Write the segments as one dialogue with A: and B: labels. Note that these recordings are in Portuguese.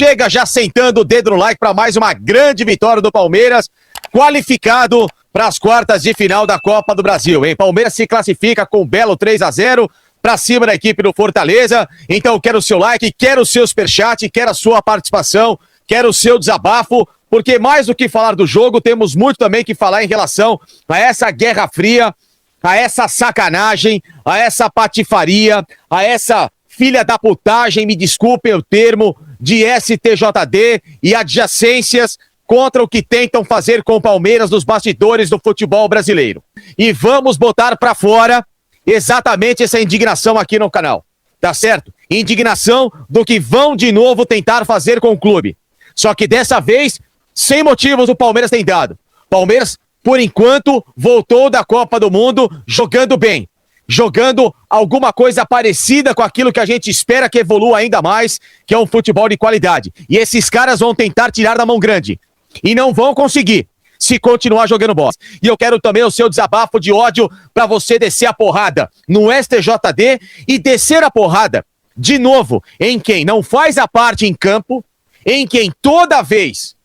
A: chega já sentando o dedo no like para mais uma grande vitória do Palmeiras, qualificado para as quartas de final da Copa do Brasil, hein? Palmeiras se classifica com um belo 3-0 para cima da equipe do Fortaleza. Então quero o seu like, quero o seu superchat, quero a sua participação, quero o seu desabafo, porque mais do que falar do jogo, temos muito também que falar em relação a essa guerra fria, a essa sacanagem, a essa patifaria, a essa filha da putagem, me desculpem o termo, de STJD e adjacências contra o que tentam fazer com o Palmeiras nos bastidores do futebol brasileiro. E vamos botar pra fora exatamente essa indignação aqui no canal, tá certo? Indignação do que vão de novo tentar fazer com o clube. Só que dessa vez, sem motivos o Palmeiras tem dado. Palmeiras, por enquanto, voltou da Copa do Mundo jogando bem. Jogando alguma coisa parecida com aquilo que a gente espera que evolua ainda mais, que é um futebol de qualidade. E esses caras vão tentar tirar da mão grande. E não vão conseguir, se continuar jogando bola. E eu quero também o seu desabafo de ódio para você descer a porrada no STJD e descer a porrada, de novo, em quem não faz a parte em campo, em quem toda vez,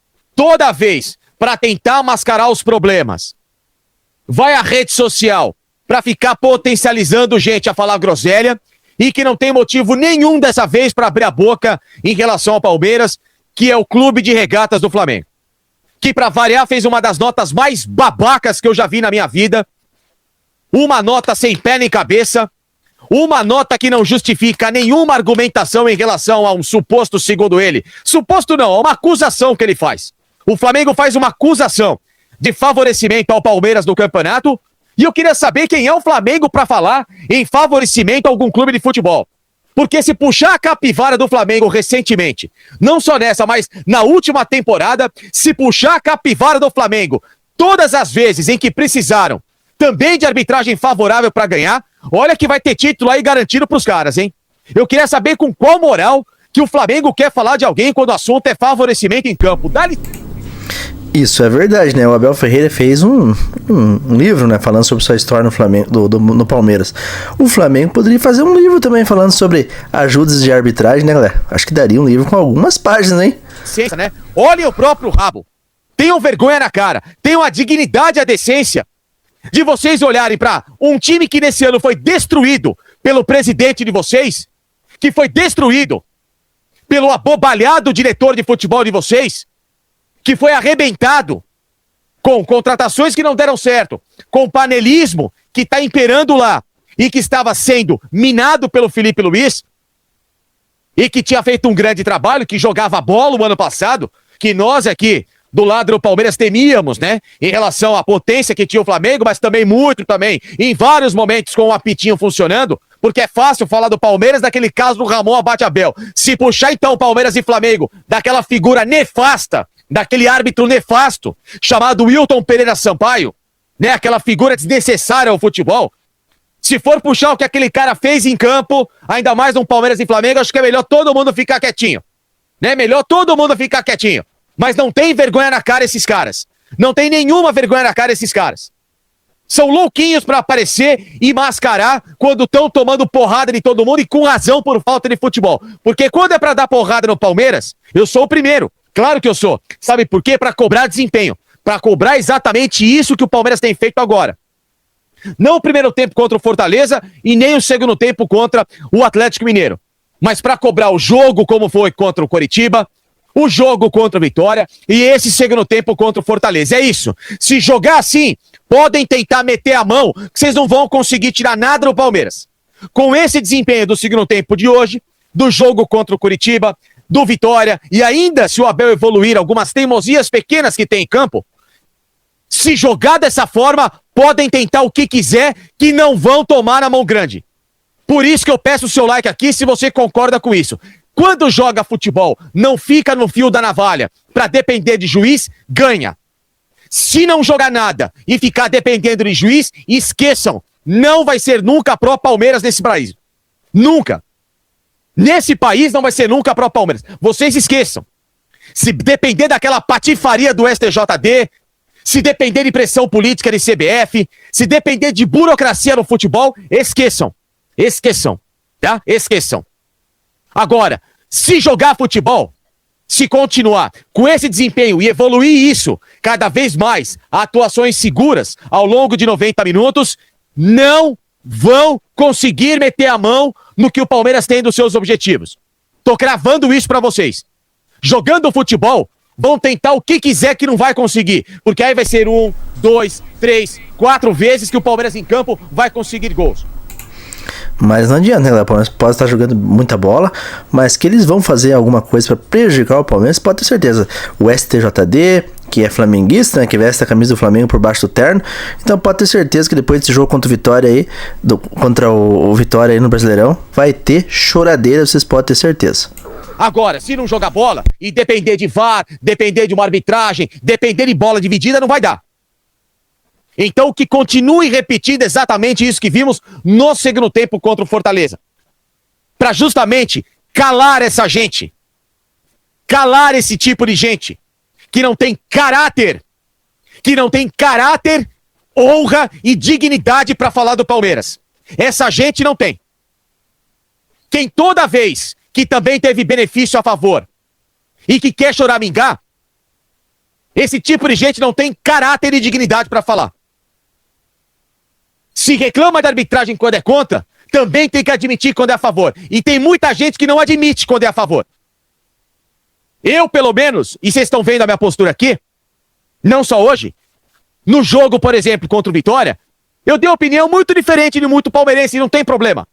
A: para tentar mascarar os problemas, vai à rede social para ficar potencializando gente a falar groselha e que não tem motivo nenhum dessa vez para abrir a boca em relação ao Palmeiras, que é o clube de regatas do Flamengo. Que, para variar, fez uma das notas mais babacas que eu já vi na minha vida. Uma nota sem pé nem cabeça. Uma nota que não justifica nenhuma argumentação em relação a um suposto, segundo ele. Suposto não, é uma acusação que ele faz. O Flamengo faz uma acusação de favorecimento ao Palmeiras no campeonato. E eu queria saber quem é o Flamengo para falar em favorecimento a algum clube de futebol. Porque se puxar a capivara do Flamengo recentemente, não só nessa, mas na última temporada, se puxar a capivara do Flamengo todas as vezes em que precisaram também de arbitragem favorável para ganhar, olha que vai ter título aí garantido pros caras, hein? Eu queria saber com qual moral que o Flamengo quer falar de alguém quando o assunto é favorecimento em campo. Dá-lhe...
B: Isso é verdade, né? O Abel Ferreira fez um livro, né? Falando sobre sua história no Flamengo, no Palmeiras. O Flamengo poderia fazer um livro também falando sobre ajudas de arbitragem, né, galera? Acho que daria um livro com algumas páginas, hein?
A: Ciência, né? Olhem o próprio rabo. Tenham vergonha na cara. Tenham a dignidade e a decência de vocês olharem para um time que nesse ano foi destruído pelo presidente de vocês, que foi destruído pelo abobalhado diretor de futebol de vocês, que foi arrebentado com contratações que não deram certo, com panelismo que está imperando lá e que estava sendo minado pelo Felipe Luiz e que tinha feito um grande trabalho, que jogava bola o ano passado, que nós aqui do lado do Palmeiras temíamos, né? Em relação à potência que tinha o Flamengo, mas também muito também, em vários momentos com o apitinho funcionando, porque é fácil falar do Palmeiras daquele caso do Ramon Abate-Abel. Se puxar então Palmeiras e Flamengo daquela figura nefasta, daquele árbitro nefasto, chamado Wilton Pereira Sampaio, né? Aquela figura desnecessária ao futebol. Se for puxar o que aquele cara fez em campo, ainda mais no Palmeiras e Flamengo, acho que é melhor todo mundo ficar quietinho. Né? Melhor todo mundo ficar quietinho. Mas não tem vergonha na cara esses caras. Não tem nenhuma vergonha na cara esses caras. São louquinhos pra aparecer e mascarar quando estão tomando porrada de todo mundo e com razão por falta de futebol. Porque quando é pra dar porrada no Palmeiras, eu sou o primeiro. Claro que eu sou. Sabe por quê? Pra cobrar desempenho. Pra cobrar exatamente isso que o Palmeiras tem feito agora. Não o primeiro tempo contra o Fortaleza e nem o segundo tempo contra o Atlético Mineiro. Mas pra cobrar o jogo como foi contra o Coritiba, o jogo contra o Vitória e esse segundo tempo contra o Fortaleza. É isso. Se jogar assim, podem tentar meter a mão, que vocês não vão conseguir tirar nada do Palmeiras. Com esse desempenho do segundo tempo de hoje, do jogo contra o Coritiba, do Vitória, e ainda se o Abel evoluir algumas teimosias pequenas que tem em campo, se jogar dessa forma, podem tentar o que quiser, que não vão tomar na mão grande. Por isso que eu peço o seu like aqui, se você concorda com isso. Quando joga futebol, não fica no fio da navalha pra depender de juiz, ganha. Se não jogar nada e ficar dependendo de juiz, esqueçam. Não vai ser nunca pró Palmeiras nesse país. Nunca. Nesse país não vai ser nunca pró Palmeiras. Vocês esqueçam. Se depender daquela patifaria do STJD, se depender de pressão política de CBF, se depender de burocracia no futebol, esqueçam. Esqueçam. Tá? Esqueçam. Agora, se jogar futebol, se continuar com esse desempenho e evoluir isso cada vez mais, atuações seguras ao longo de 90 minutos, não vão conseguir meter a mão no que o Palmeiras tem dos seus objetivos. Tô cravando isso pra vocês. Jogando futebol, vão tentar o que quiser que não vai conseguir, porque aí vai ser 1, 2, 3, 4 vezes que o Palmeiras em campo vai conseguir gols.
B: Mas não adianta, né? O Palmeiras pode estar jogando muita bola, mas que eles vão fazer alguma coisa para prejudicar o Palmeiras, pode ter certeza. O STJD, que é flamenguista, né? Que veste a camisa do Flamengo por baixo do terno, então pode ter certeza que depois desse jogo contra o Vitória aí, contra o Vitória aí no Brasileirão, vai ter choradeira, vocês podem ter certeza.
A: Agora, se não jogar bola e depender de VAR, depender de uma arbitragem, depender de bola dividida, não vai dar. Então que continue repetindo exatamente isso que vimos no segundo tempo contra o Fortaleza. Para justamente calar essa gente. Calar esse tipo de gente que não tem caráter. Que não tem caráter, honra e dignidade para falar do Palmeiras. Essa gente não tem. Quem toda vez que também teve benefício a favor e que quer choramingar, esse tipo de gente não tem caráter e dignidade para falar. Se reclama da arbitragem quando é contra, também tem que admitir quando é a favor. E tem muita gente que não admite quando é a favor. Eu, pelo menos, e vocês estão vendo a minha postura aqui, não só hoje, no jogo, por exemplo, contra o Vitória, eu dei opinião muito diferente de muito palmeirense e não tem problema.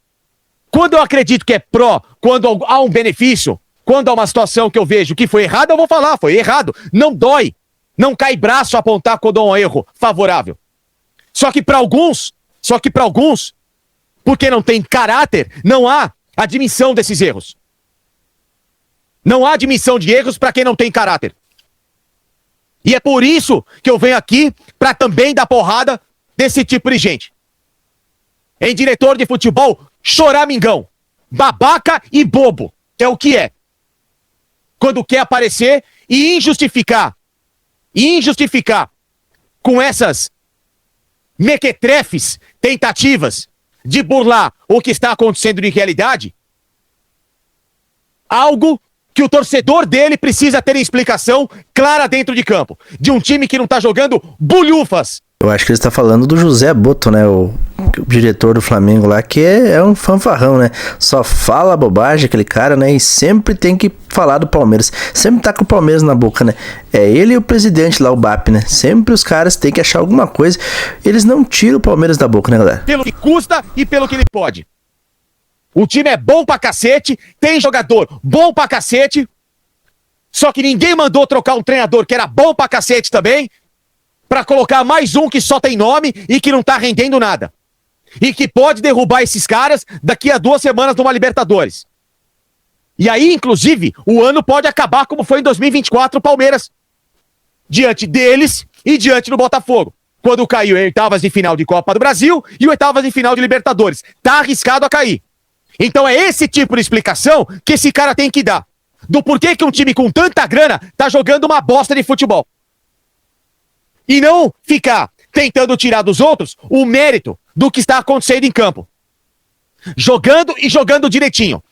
A: Quando eu acredito que é pró, quando há um benefício, quando há uma situação que eu vejo que foi errada, eu vou falar, foi errado. Não dói. Não cai braço a apontar quando há um erro favorável. Só que para alguns, porque não tem caráter, não há admissão desses erros. Não há admissão de erros para quem não tem caráter. E é por isso que eu venho aqui para também dar porrada desse tipo de gente. Em diretor de futebol, choramingão, babaca e bobo, que é o que é. Quando quer aparecer e injustificar com essas mequetrefes, tentativas de burlar o que está acontecendo de realidade, algo que o torcedor dele precisa ter explicação clara dentro de campo, de um time que não está jogando bulhufas.
B: Eu acho que ele está falando do José Boto, né? O diretor do Flamengo lá, que é um fanfarrão, né? Só fala bobagem aquele cara, né? E sempre tem que falar do Palmeiras. Sempre tá com o Palmeiras na boca, né? É ele e o presidente lá, o BAP, né? Sempre os caras têm que achar alguma coisa. Eles não tiram o Palmeiras da boca, né, galera?
A: Pelo que custa e pelo que ele pode. O time é bom pra cacete, tem jogador bom pra cacete, só que ninguém mandou trocar um treinador que era bom pra cacete também, pra colocar mais um que só tem nome e que não tá rendendo nada. E que pode derrubar esses caras daqui a 2 semanas numa Libertadores. E aí, inclusive, o ano pode acabar como foi em 2024 o Palmeiras. Diante deles e diante do Botafogo. Quando caiu em oitavas de final de Copa do Brasil e oitavas de final de Libertadores. Tá arriscado a cair. Então é esse tipo de explicação que esse cara tem que dar. Do porquê que um time com tanta grana tá jogando uma bosta de futebol. E não ficar tentando tirar dos outros o mérito do que está acontecendo em campo. Jogando e jogando direitinho.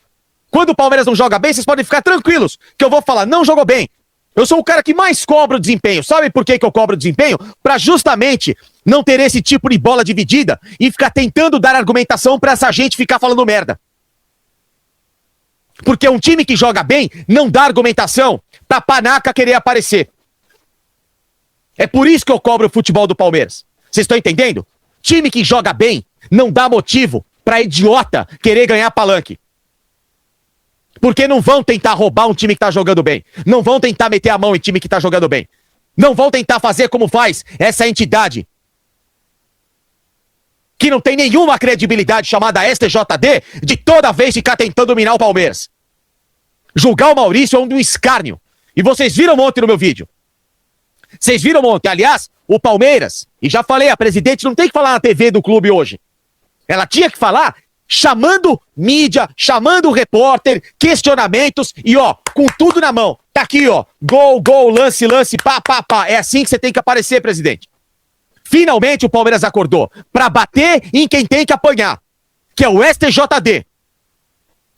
A: Quando o Palmeiras não joga bem, vocês podem ficar tranquilos, que eu vou falar, não jogou bem. Eu sou o cara que mais cobra o desempenho. Sabe por que eu cobro o desempenho? Pra justamente não ter esse tipo de bola dividida e ficar tentando dar argumentação pra essa gente ficar falando merda. Porque um time que joga bem não dá argumentação pra panaca querer aparecer. É por isso que eu cobro o futebol do Palmeiras. Vocês estão entendendo? Time que joga bem não dá motivo pra idiota querer ganhar palanque. Porque não vão tentar roubar um time que tá jogando bem. Não vão tentar meter a mão em time que tá jogando bem. Não vão tentar fazer como faz essa entidade que não tem nenhuma credibilidade chamada STJD de toda vez ficar tentando dominar o Palmeiras. Julgar o Maurício é um escárnio. E vocês viram ontem no meu vídeo. Vocês viram ontem, aliás, o Palmeiras, e já falei, a presidente não tem que falar na TV do clube hoje. Ela tinha que falar chamando mídia, chamando o repórter, questionamentos e ó, com tudo na mão. Tá aqui ó, gol, gol, lance, lance, pá, pá, pá. É assim que você tem que aparecer, presidente. Finalmente o Palmeiras acordou pra bater em quem tem que apanhar, que é o STJD.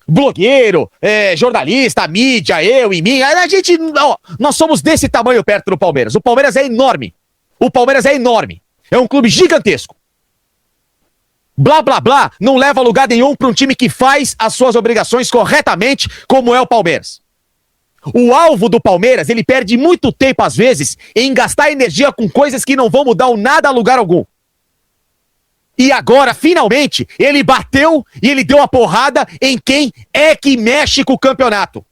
A: blogueiro, jornalista, mídia, eu e mim, a gente, nós somos desse tamanho perto do Palmeiras. O Palmeiras é enorme. O Palmeiras é enorme. É um clube gigantesco. Blá, blá, blá, não leva a lugar nenhum para um time que faz as suas obrigações corretamente, como é o Palmeiras. O alvo do Palmeiras, ele perde muito tempo, às vezes, em gastar energia com coisas que não vão mudar o nada a lugar algum. E agora, finalmente, ele bateu e ele deu uma porrada em quem é que mexe com o campeonato.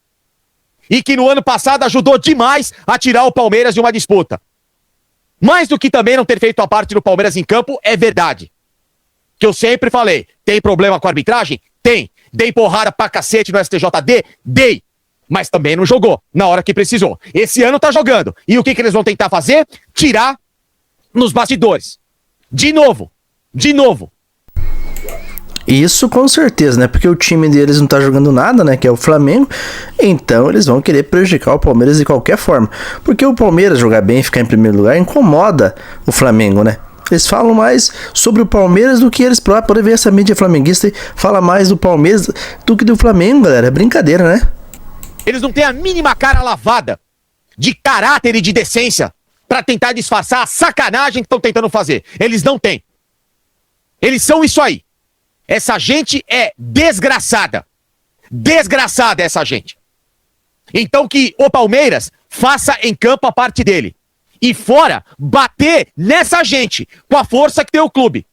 A: E que no ano passado ajudou demais a tirar o Palmeiras de uma disputa. Mais do que também não ter feito a parte do Palmeiras em campo, é verdade. Que eu sempre falei, tem problema com a arbitragem? Tem. Dei porrada pra cacete no STJD? Dei. Mas também não jogou na hora que precisou. Esse ano tá jogando. E o que eles vão tentar fazer? Tirar nos bastidores. De novo. De novo.
B: Isso com certeza, né? Porque o time deles não tá jogando nada, né? Que é o Flamengo. Então eles vão querer prejudicar o Palmeiras de qualquer forma. Porque o Palmeiras jogar bem e ficar em primeiro lugar incomoda o Flamengo, né? Eles falam mais sobre o Palmeiras do que eles próprios. Podem ver essa mídia flamenguista e fala mais do Palmeiras do que do Flamengo, galera. É brincadeira, né?
A: Eles não têm a mínima cara lavada de caráter e de decência pra tentar disfarçar a sacanagem que estão tentando fazer. Eles não têm. Eles são isso aí. Essa gente é desgraçada. Desgraçada essa gente. Então que o Palmeiras faça em campo a parte dele. E fora, bater nessa gente com a força que tem o clube.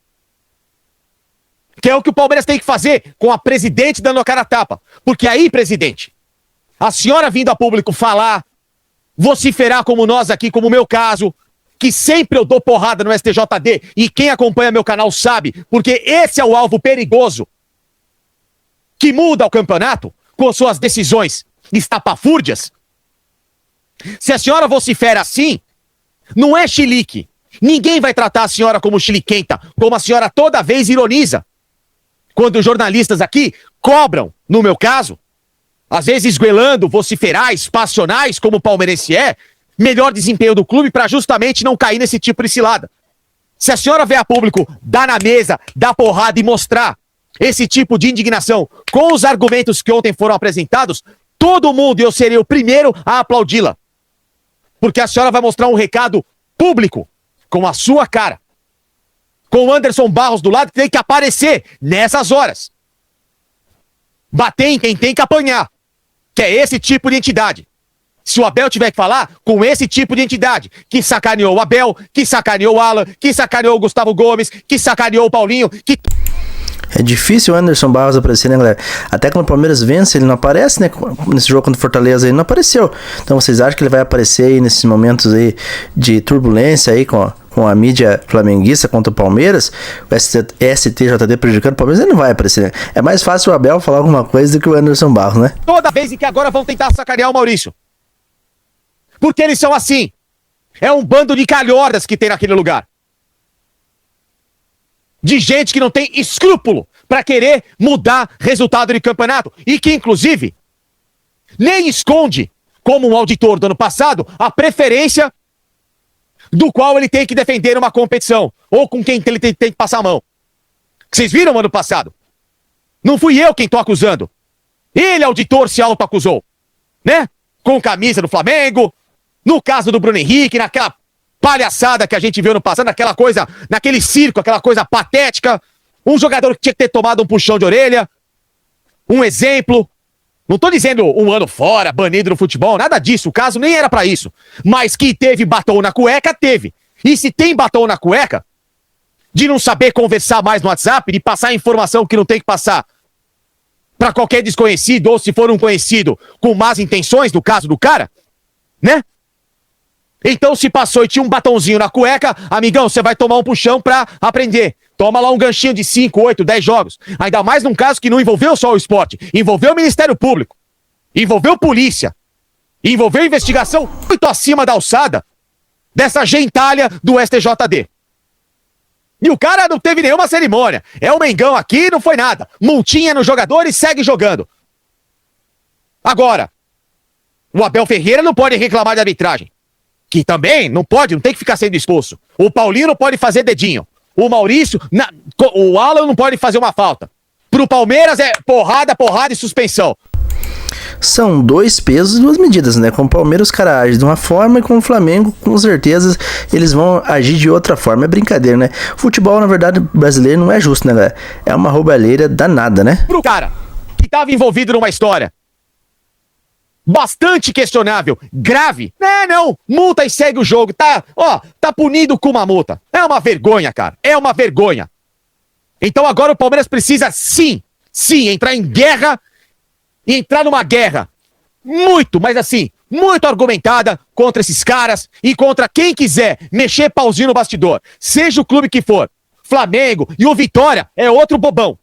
A: Que é o que o Palmeiras tem que fazer com a presidente dando a cara a tapa. Porque aí, presidente, a senhora vindo a público falar, vociferar como nós aqui, como o meu caso, que sempre eu dou porrada no STJD, e quem acompanha meu canal sabe, porque esse é o alvo perigoso que muda o campeonato com suas decisões estapafúrdias. Se a senhora vocifera assim, não é chilique. Ninguém vai tratar a senhora como chiliquenta, como a senhora toda vez ironiza. Quando os jornalistas aqui cobram, no meu caso, às vezes esguelando, vociferais, passionais, como o palmeirense é, melhor desempenho do clube para justamente não cair nesse tipo de cilada. Se a senhora vier a público, dar na mesa, dar porrada e mostrar esse tipo de indignação com os argumentos que ontem foram apresentados, todo mundo, e eu serei o primeiro a aplaudi-la. Porque a senhora vai mostrar um recado público, com a sua cara. Com o Anderson Barros do lado, que tem que aparecer nessas horas. Bater em quem tem que apanhar. Que é esse tipo de entidade. Se o Abel tiver que falar com esse tipo de entidade, que sacaneou o Abel, que sacaneou o Alan, que sacaneou o Gustavo Gomes, que sacaneou o Paulinho, que...
B: É difícil o Anderson Barros aparecer, né, galera? Até quando o Palmeiras vence, ele não aparece, né? Nesse jogo contra o Fortaleza, ele não apareceu. Então vocês acham que ele vai aparecer aí nesses momentos aí de turbulência aí com a mídia flamenguista contra o Palmeiras? O STJD prejudicando o Palmeiras, ele não vai aparecer, né? É mais fácil o Abel falar alguma coisa do que o Anderson Barros, né?
A: Toda vez em que agora vão tentar sacanear o Maurício. Porque eles são assim. É um bando de calhordas que tem naquele lugar. De gente que não tem escrúpulo pra querer mudar resultado de campeonato. E que, inclusive, nem esconde, como um auditor do ano passado, a preferência do qual ele tem que defender uma competição. Ou com quem ele tem que passar a mão. Vocês viram ano passado? Não fui eu quem tô acusando. Ele, auditor, se autoacusou. Né? Com camisa do Flamengo. No caso do Bruno Henrique, naquela palhaçada que a gente viu no passado, naquela coisa, naquele circo, aquela coisa patética. Um jogador que tinha que ter tomado um puxão de orelha. Um exemplo. Não tô dizendo um ano fora, banido no futebol, nada disso. O caso nem era pra isso. Mas que teve batom na cueca, teve. E se tem batom na cueca, de não saber conversar mais no WhatsApp, de passar informação que não tem que passar pra qualquer desconhecido, ou se for um conhecido com más intenções, no caso do cara, né? Então se passou e tinha um batonzinho na cueca, amigão, você vai tomar um puxão pra aprender. Toma lá um ganchinho de 5, 8, 10 jogos. Ainda mais num caso que não envolveu só o esporte. Envolveu o Ministério Público. Envolveu polícia. Envolveu investigação muito acima da alçada dessa gentalha do STJD. E o cara não teve nenhuma cerimônia. É o Mengão aqui, não foi nada. Multinha no jogador e segue jogando. Agora, o Abel Ferreira não pode reclamar de arbitragem. Que também não pode, não tem que ficar sendo expulso. O Paulinho não pode fazer dedinho. O Maurício, o Alan não pode fazer uma falta. Pro Palmeiras é porrada, porrada e suspensão.
B: São dois pesos e duas medidas, né? Com o Palmeiras os caras agem de uma forma e com o Flamengo, com certeza, eles vão agir de outra forma. É brincadeira, né? Futebol, na verdade, brasileiro não é justo, né, galera? É uma roubalheira danada, né?
A: Pro cara que tava envolvido numa história bastante questionável, grave. Não, multa e segue o jogo. Tá punido com uma multa. É uma vergonha, cara. É uma vergonha. Então agora o Palmeiras precisa sim, entrar em guerra, entrar numa guerra muito, mas assim, muito argumentada contra esses caras e contra quem quiser mexer pauzinho no bastidor. Seja o clube que for. Flamengo e o Vitória é outro bobão.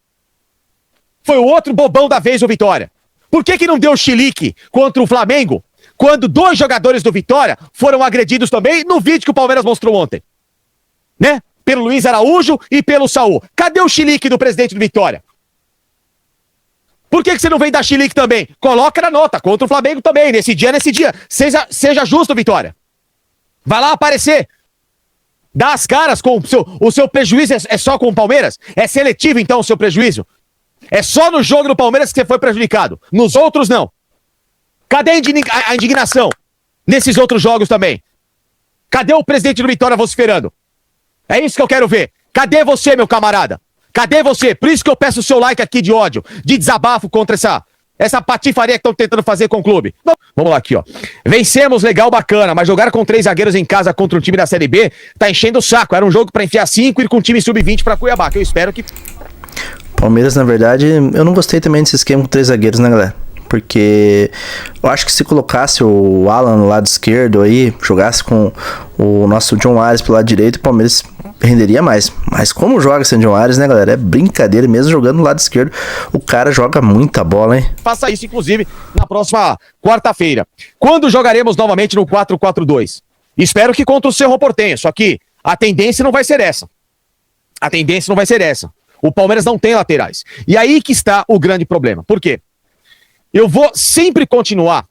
A: Foi o outro bobão da vez o Vitória. Por que não deu chilique contra o Flamengo quando 2 jogadores do Vitória foram agredidos também no vídeo que o Palmeiras mostrou ontem? Né? Pelo Luiz Araújo e pelo Saul. Cadê o chilique do presidente do Vitória? Por que você não vem dar chilique também? Coloca na nota contra o Flamengo também, nesse dia. Seja justo, Vitória. Vai lá aparecer. Dá as caras com o seu prejuízo é só com o Palmeiras? É seletivo então o seu prejuízo? É só no jogo do Palmeiras que você foi prejudicado. Nos outros, não. Cadê a indignação nesses outros jogos também? Cadê o presidente do Vitória vociferando? É isso que eu quero ver. Cadê você, meu camarada? Cadê você? Por isso que eu peço o seu like aqui de ódio, de desabafo contra essa patifaria que estão tentando fazer com o clube. Vamos lá aqui, ó. Vencemos, legal, bacana, mas jogar com 3 zagueiros em casa contra um time da Série B tá enchendo o saco. Era um jogo pra enfiar 5 e ir com um time sub-20 pra Cuiabá, que eu espero que...
B: Palmeiras, na verdade, eu não gostei também desse esquema com 3 zagueiros, né, galera? Porque eu acho que se colocasse o Alan no lado esquerdo aí, jogasse com o nosso John Ares pro lado direito, o Palmeiras renderia mais. Mas como joga sem John Ares, né, galera? É brincadeira, mesmo jogando no lado esquerdo, o cara joga muita bola, hein?
A: Faça isso, inclusive, na próxima quarta-feira. Quando jogaremos novamente no 4-4-2? Espero que contra o Cerro Porteño, só que a tendência não vai ser essa. O Palmeiras não tem laterais. E aí que está o grande problema. Por quê? Eu vou sempre continuar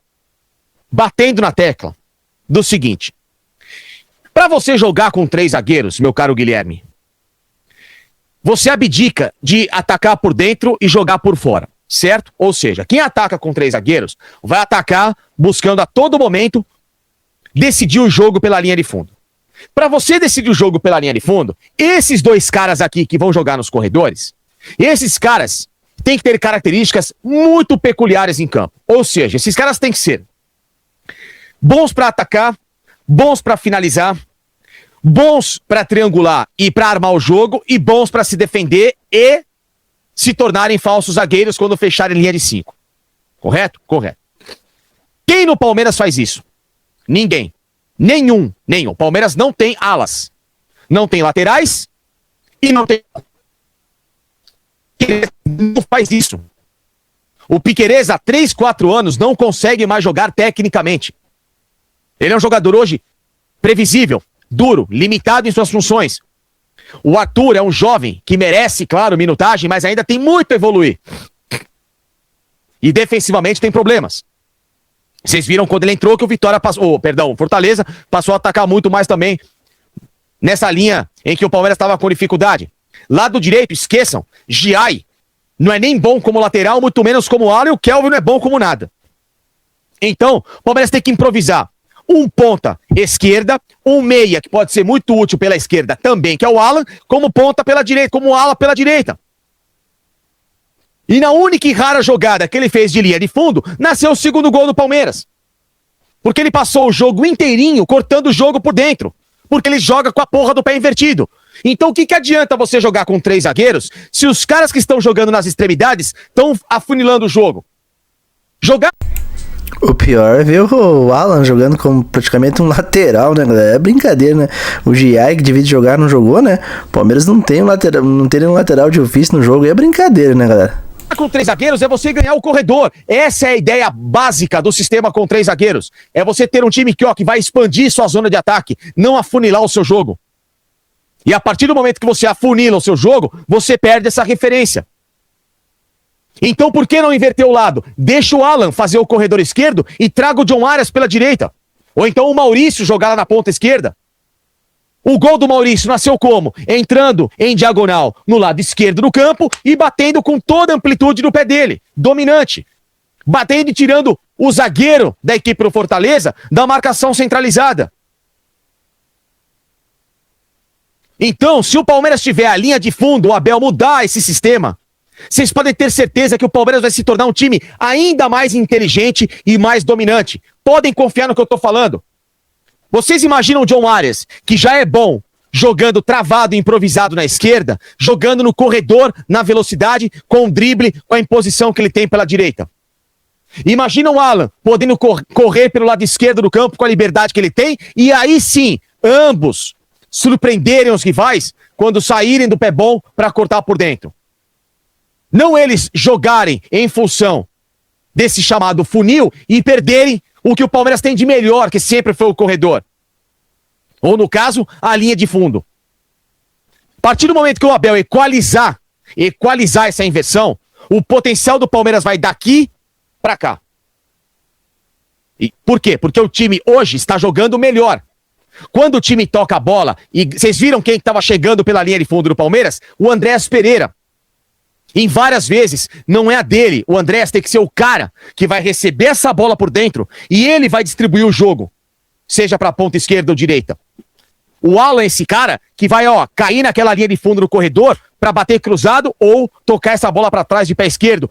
A: batendo na tecla do seguinte. Para você jogar com 3 zagueiros, meu caro Guilherme, você abdica de atacar por dentro e jogar por fora, certo? Ou seja, quem ataca com 3 zagueiros vai atacar buscando a todo momento decidir o jogo pela linha de fundo. Para você decidir o jogo pela linha de fundo, esses 2 caras aqui que vão jogar nos corredores, esses caras têm que ter características muito peculiares em campo. Ou seja, esses caras têm que ser bons para atacar, bons para finalizar, bons para triangular e para armar o jogo e bons para se defender e se tornarem falsos zagueiros quando fecharem linha de 5. Correto? Correto. Quem no Palmeiras faz isso? Ninguém. Nenhum. O Palmeiras não tem alas. Não tem laterais e não tem... Não faz isso. O Piquerez há 3, 4 anos não consegue mais jogar tecnicamente. Ele é um jogador hoje previsível, duro, limitado em suas funções. O Arthur é um jovem que merece, claro, minutagem, mas ainda tem muito a evoluir. E defensivamente tem problemas. Vocês viram quando ele entrou que o Vitória passou, o Fortaleza passou a atacar muito mais também nessa linha em que o Palmeiras estava com dificuldade. Lado direito, esqueçam, Giai não é nem bom como lateral, muito menos como ala, e o Kelvin não é bom como nada. Então, o Palmeiras tem que improvisar. Um ponta esquerda, um meia, que pode ser muito útil pela esquerda também, que é o Alan, como ponta pela direita, como ala pela direita. E na única e rara jogada que ele fez de linha de fundo, nasceu o segundo gol do Palmeiras. Porque ele passou o jogo inteirinho cortando o jogo por dentro. Porque ele joga com a porra do pé invertido. Então o que adianta você jogar com 3 zagueiros se os caras que estão jogando nas extremidades estão afunilando o jogo? Jogar...
B: O pior é ver o Alan jogando como praticamente um lateral, né, galera? É brincadeira, né? O Giai, que divide jogar, não jogou, né? O Palmeiras não tem nenhum lateral de ofício no jogo. É brincadeira, né, galera?
A: Com 3 zagueiros é você ganhar o corredor. Essa é a ideia básica do sistema com 3 zagueiros. É você ter um time que vai expandir sua zona de ataque, não afunilar o seu jogo. E a partir do momento que você afunila o seu jogo, você perde essa referência. Então por que não inverter o lado? Deixa o Alan fazer o corredor esquerdo e traga o John Arias pela direita. Ou então o Maurício jogar lá na ponta esquerda. O gol do Maurício nasceu como? Entrando em diagonal no lado esquerdo do campo e batendo com toda a amplitude do pé dele, dominante. Batendo e tirando o zagueiro da equipe do Fortaleza da marcação centralizada. Então, se o Palmeiras tiver a linha de fundo, o Abel mudar esse sistema, vocês podem ter certeza que o Palmeiras vai se tornar um time ainda mais inteligente e mais dominante. Podem confiar no que eu tô falando. Vocês imaginam o John Arias, que já é bom jogando travado e improvisado na esquerda, jogando no corredor, na velocidade, com o drible, com a imposição que ele tem pela direita. Imagina o Alan podendo correr pelo lado esquerdo do campo com a liberdade que ele tem, e aí sim, ambos surpreenderem os rivais quando saírem do pé bom para cortar por dentro. Não eles jogarem em função desse chamado funil e perderem o que o Palmeiras tem de melhor, que sempre foi o corredor. Ou, no caso, a linha de fundo. A partir do momento que o Abel equalizar essa inversão, o potencial do Palmeiras vai daqui para cá. E por quê? Porque o time hoje está jogando melhor. Quando o time toca a bola, e vocês viram quem estava chegando pela linha de fundo do Palmeiras? O Andrés Pereira. Em várias vezes, não é a dele. O Andrés tem que ser o cara que vai receber essa bola por dentro e ele vai distribuir o jogo. Seja para a ponta esquerda ou direita. O Alan é esse cara que vai, cair naquela linha de fundo do corredor para bater cruzado ou tocar essa bola para trás de pé esquerdo.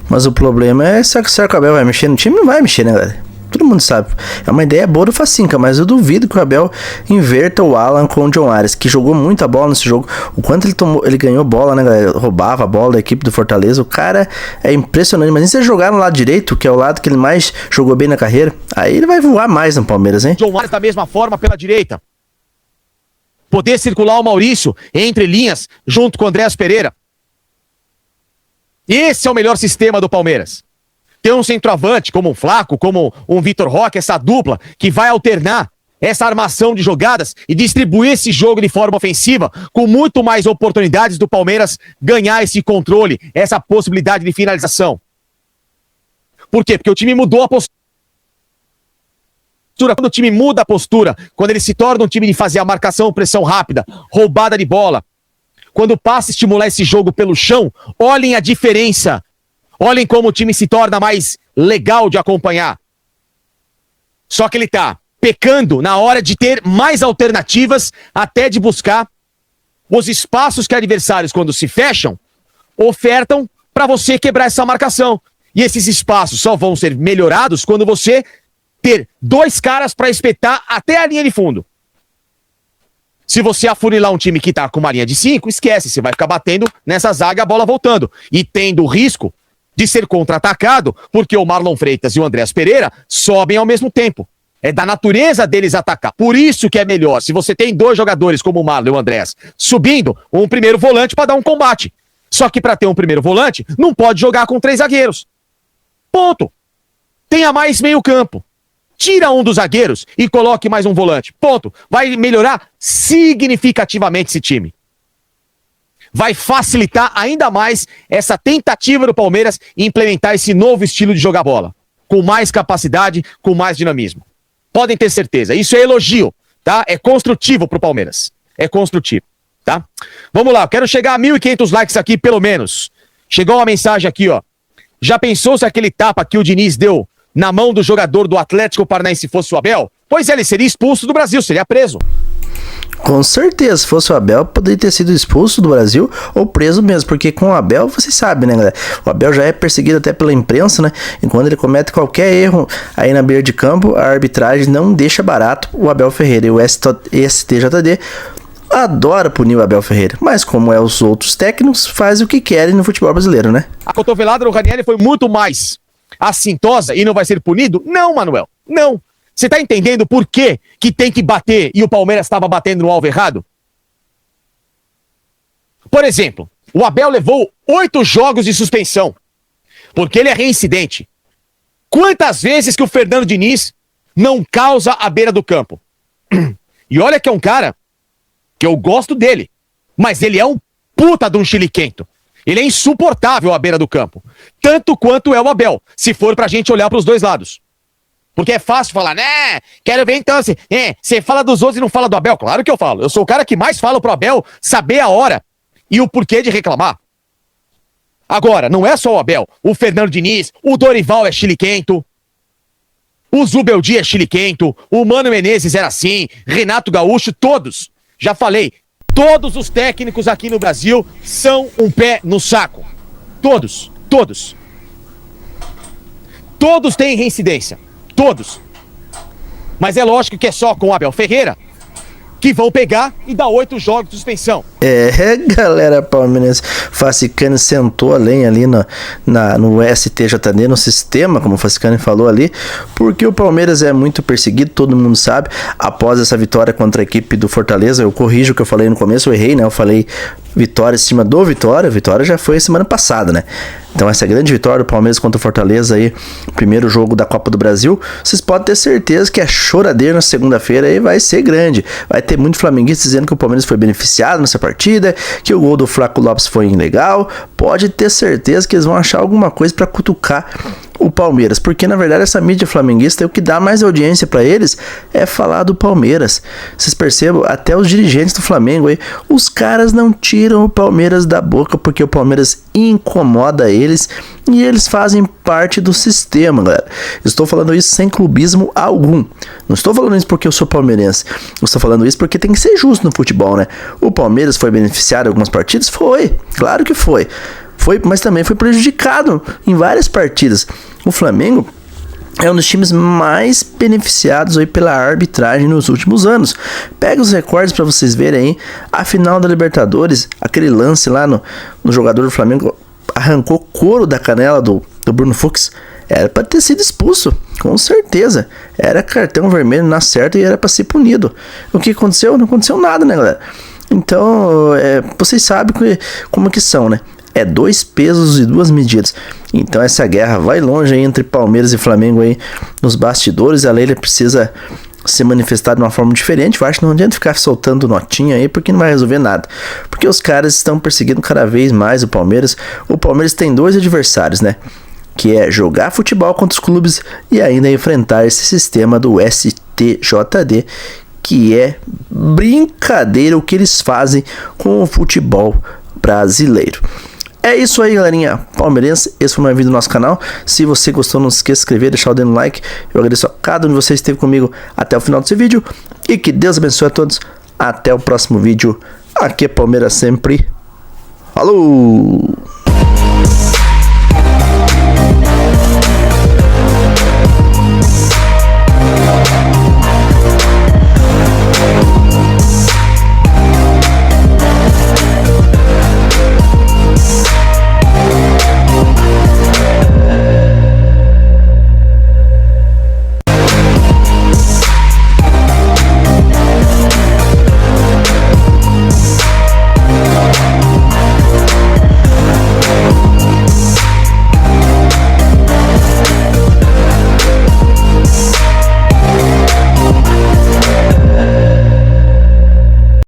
B: Mas o problema é se o Abel vai mexer no time, não vai mexer, né, galera? Todo mundo sabe. É uma ideia boa do Facinca, mas eu duvido que o Abel inverta o Alan com o John Arias, que jogou muita bola nesse jogo. O quanto ele ganhou bola, né, galera? Roubava a bola da equipe do Fortaleza. O cara é impressionante. Mas se ele jogar no lado direito, que é o lado que ele mais jogou bem na carreira, aí ele vai voar mais no Palmeiras, hein?
A: John Arias da mesma forma pela direita. Poder circular o Maurício entre linhas, junto com o Andrés Pereira. Esse é o melhor sistema do Palmeiras. Ter um centroavante como um Flaco, como um Vitor Roque, essa dupla que vai alternar essa armação de jogadas e distribuir esse jogo de forma ofensiva com muito mais oportunidades do Palmeiras ganhar esse controle, essa possibilidade de finalização. Por quê? Porque o time mudou a postura. Quando o time muda a postura, quando ele se torna um time de fazer a marcação, pressão rápida, roubada de bola, quando passa a estimular esse jogo pelo chão, olhem a diferença. Olhem como o time se torna mais legal de acompanhar. Só que ele tá pecando na hora de ter mais alternativas, até de buscar os espaços que adversários, quando se fecham, ofertam para você quebrar essa marcação. E esses espaços só vão ser melhorados quando você ter dois caras para espetar até a linha de fundo. Se você afunilar um time que tá com uma linha de 5, esquece, você vai ficar batendo nessa zaga a bola voltando. E tendo o risco de ser contra-atacado, porque o Marlon Freitas e o Andrés Pereira sobem ao mesmo tempo. É da natureza deles atacar. Por isso que é melhor, se você tem dois jogadores como o Marlon e o Andrés, subindo, um primeiro volante para dar um combate. Só que para ter um primeiro volante, não pode jogar com 3 zagueiros. Ponto. Tenha mais meio campo. Tira um dos zagueiros e coloque mais um volante. Ponto. Vai melhorar significativamente esse time. Vai facilitar ainda mais essa tentativa do Palmeiras em implementar esse novo estilo de jogar bola. Com mais capacidade, com mais dinamismo. Podem ter certeza. Isso é elogio, tá? É construtivo pro Palmeiras. É construtivo, tá? Vamos lá, eu quero chegar a 1.500 likes aqui, pelo menos. Chegou uma mensagem aqui, ó. Já pensou se aquele tapa que o Diniz deu na mão do jogador do Atlético Paranaense fosse o Abel? Pois é, ele seria expulso do Brasil, seria preso.
B: Com certeza, se fosse o Abel, poderia ter sido expulso do Brasil ou preso mesmo, porque com o Abel, vocês sabem, né, galera? O Abel já é perseguido até pela imprensa, né? E quando ele comete qualquer erro aí na beira de campo, a arbitragem não deixa barato o Abel Ferreira. E o STJD adora punir o Abel Ferreira, mas como é os outros técnicos, faz o que querem no futebol brasileiro, né?
A: A cotovelada do Ranieri foi muito mais assintosa e não vai ser punido? Não, Manuel, não. Você tá entendendo por que tem que bater e o Palmeiras estava batendo no alvo errado? Por exemplo, o Abel levou 8 jogos de suspensão, porque ele é reincidente. Quantas vezes que o Fernando Diniz não causa a beira do campo? E olha que é um cara que eu gosto dele, mas ele é um puta de um chiliquento. Ele é insuportável à beira do campo. Tanto quanto é o Abel, se for pra gente olhar pros dois lados. Porque é fácil falar, né? Quero ver então, você fala dos outros e não fala do Abel. Claro que eu falo. Eu sou o cara que mais fala pro Abel saber a hora e o porquê de reclamar. Agora, não é só o Abel. O Fernando Diniz, o Dorival é chiliquento. O Zubeldia é chiliquento. O Mano Menezes era assim. Renato Gaúcho, todos. Já falei. Todos os técnicos aqui no Brasil são um pé no saco. Todos. Todos. Todos têm reincidência. Todos. Mas é lógico que é só com o Abel Ferreira que vão pegar e dar 8 jogos de suspensão.
B: Galera palmeirense, Facicani sentou a lenha ali no STJD, no sistema, como o Facicani falou ali, porque o Palmeiras é muito perseguido, todo mundo sabe. Após essa vitória contra a equipe do Fortaleza, eu corrijo o que eu falei no começo, eu errei, né? Eu falei vitória em cima do Vitória, Vitória já foi semana passada, né? Então essa grande vitória do Palmeiras contra o Fortaleza aí, primeiro jogo da Copa do Brasil, vocês podem ter certeza que a choradeira na segunda-feira aí vai ser grande. Vai ter muito flamenguista dizendo que o Palmeiras foi beneficiado nessa partida, que o gol do Flaco Lopes foi ilegal. Pode ter certeza que eles vão achar alguma coisa para cutucar o Palmeiras, porque na verdade essa mídia flamenguista, o que dá mais audiência para eles é falar do Palmeiras. Vocês percebam, até os dirigentes do Flamengo aí, os caras não tiram o Palmeiras da boca, porque o Palmeiras incomoda eles e eles fazem parte do sistema, galera. Estou falando isso sem clubismo algum. Não estou falando isso porque eu sou palmeirense. Eu estou falando isso porque tem que ser justo no futebol, né? O Palmeiras foi beneficiado em algumas partidas? Foi, claro que foi. Mas também foi prejudicado em várias partidas. O Flamengo é um dos times mais beneficiados aí pela arbitragem nos últimos anos. Pega os recordes para vocês verem aí. A final da Libertadores, aquele lance lá no jogador do Flamengo arrancou couro da canela do Bruno Fux. Era para ter sido expulso, com certeza. Era cartão vermelho na certa e era para ser punido. O que aconteceu? Não aconteceu nada, né, galera? Então, vocês sabem como que são, né? É 2 pesos e 2 medidas. Então essa guerra vai longe aí entre Palmeiras e Flamengo aí nos bastidores. A Leila precisa se manifestar de uma forma diferente. Eu acho que não adianta ficar soltando notinha aí, porque não vai resolver nada. Porque os caras estão perseguindo cada vez mais o Palmeiras. O Palmeiras tem 2 adversários, né? Que é jogar futebol contra os clubes e ainda enfrentar esse sistema do STJD, que é brincadeira o que eles fazem com o futebol brasileiro. É isso aí, galerinha palmeirense. Esse foi mais um vídeo do nosso canal. Se você gostou, não se esqueça de se inscrever, deixar o dedo no like. Eu agradeço a cada um de vocês que esteve comigo até o final desse vídeo. E que Deus abençoe a todos. Até o próximo vídeo. Aqui é Palmeiras sempre. Falou!